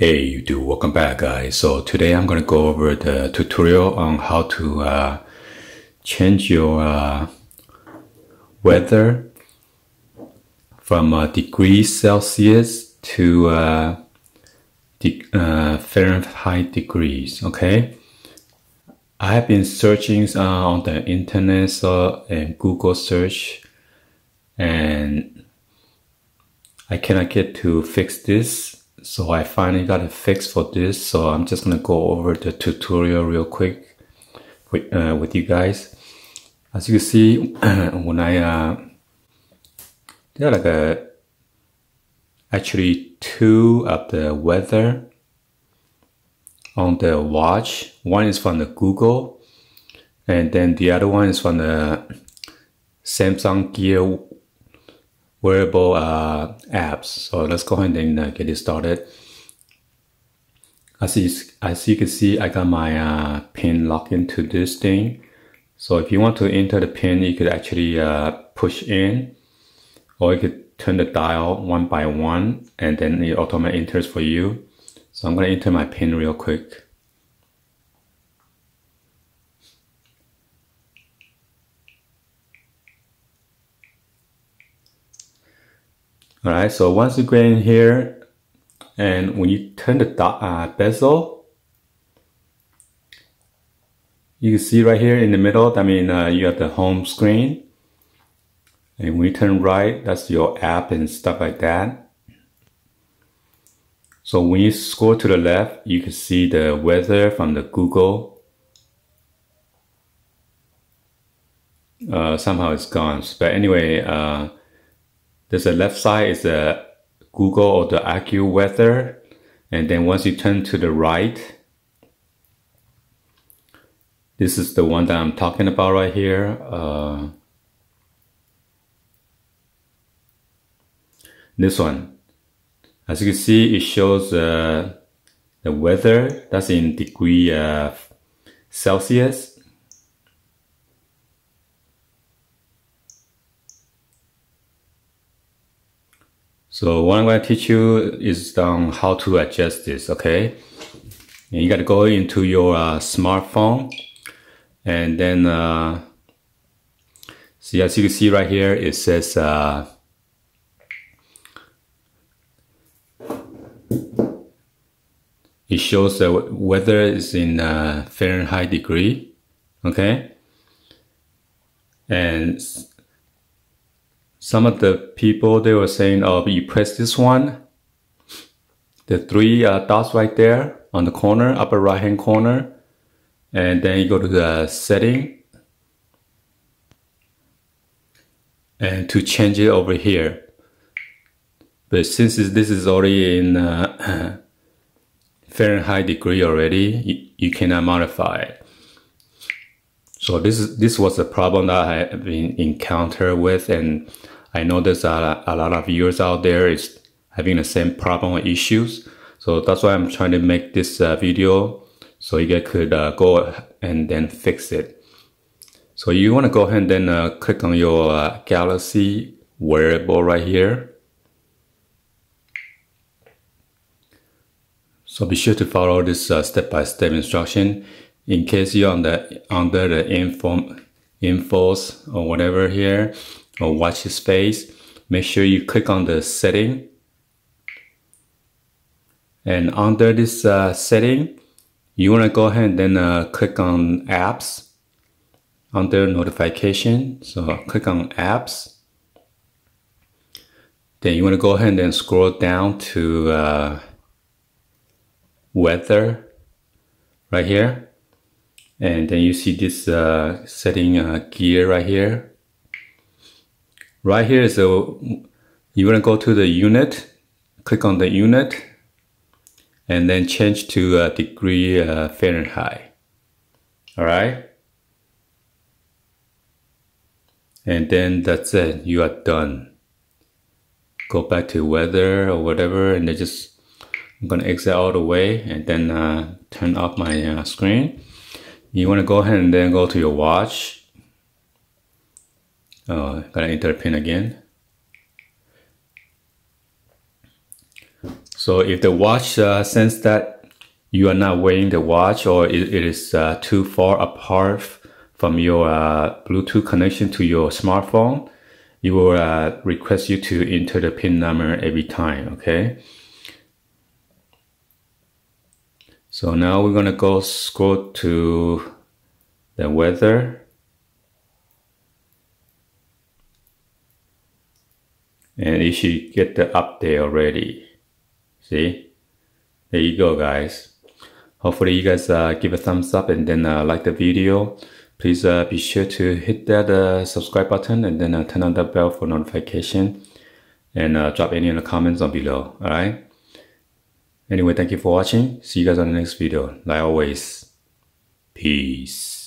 Hey YouTube, welcome back guys. So today I'm gonna go over the tutorial on how to change your weather from degrees Celsius to Fahrenheit degrees. Okay, I have been searching on the internet and Google search, and I cannot get to fix this. So I finally got a fix for this. So I'm just gonna go over the tutorial real quick with you guys. As you can see, when I there are actually two of the weather on the watch. One is from the Google, and then the other one is from the Samsung Gear wearable apps. So let's go ahead and get it started. As you can see, I got my pin locked into this thing. So if you want to enter the pin, you could actually push in, or you could turn the dial one by one, and then it automatically enters for you. So I'm going to enter my pin real quick. Alright, so once you go in here, and when you turn the bezel, you can see right here in the middle, I mean, you have the home screen. And when you turn right, that's your app and stuff like that. So when you scroll to the left, you can see the weather from the Google. Somehow it's gone. But anyway, there's a left side is the Google or the AccuWeather, and then once you turn to the right, this is the one that I'm talking about right here. This one, as you can see, it shows the weather that's in degree Celsius. So what I'm going to teach you is on how to adjust this, okay? And you got to go into your smartphone, and then see, as you can see right here, it says it shows the weather is in Fahrenheit degree, okay? And some of the people, they were saying, oh, you press this one, the three dots right there on the corner, upper right hand corner, and then you go to the setting, and to change it over here. But since this is already in Fahrenheit degree already, you cannot modify it. So this was a problem that I have been encountered with, and I know there's a lot of viewers out there is having the same problem or issues. So that's why I'm trying to make this video so you guys could go and then fix it. So you want to go ahead and then click on your Galaxy wearable right here. So be sure to follow this step-by-step instruction. In case you're under the infos or whatever here, or watch his face, make sure you click on the setting. And under this setting, you want to go ahead and then click on apps under notification. So click on apps. Then you want to go ahead and then scroll down to weather right here. And then you see this setting gear right here. Right here is you want to go to the unit, click on the unit, and then change to degree Fahrenheit. All right. And then that's it. You are done. Go back to weather or whatever, and then I'm going to exit all the way and then turn off my screen. You want to go ahead and then go to your watch. Gotta enter a pin again. So if the watch sense that you are not wearing the watch, or it is too far apart from your Bluetooth connection to your smartphone, it will request you to enter the PIN number every time, okay? So now we're gonna go scroll to the weather. And you should get the update already. See? There you go, guys. Hopefully you guys give a thumbs up and then like the video. Please be sure to hit that subscribe button and then turn on the bell for notification. And drop any in the comments down below, alright? Anyway, thank you for watching. See you guys on the next video. Like always, peace.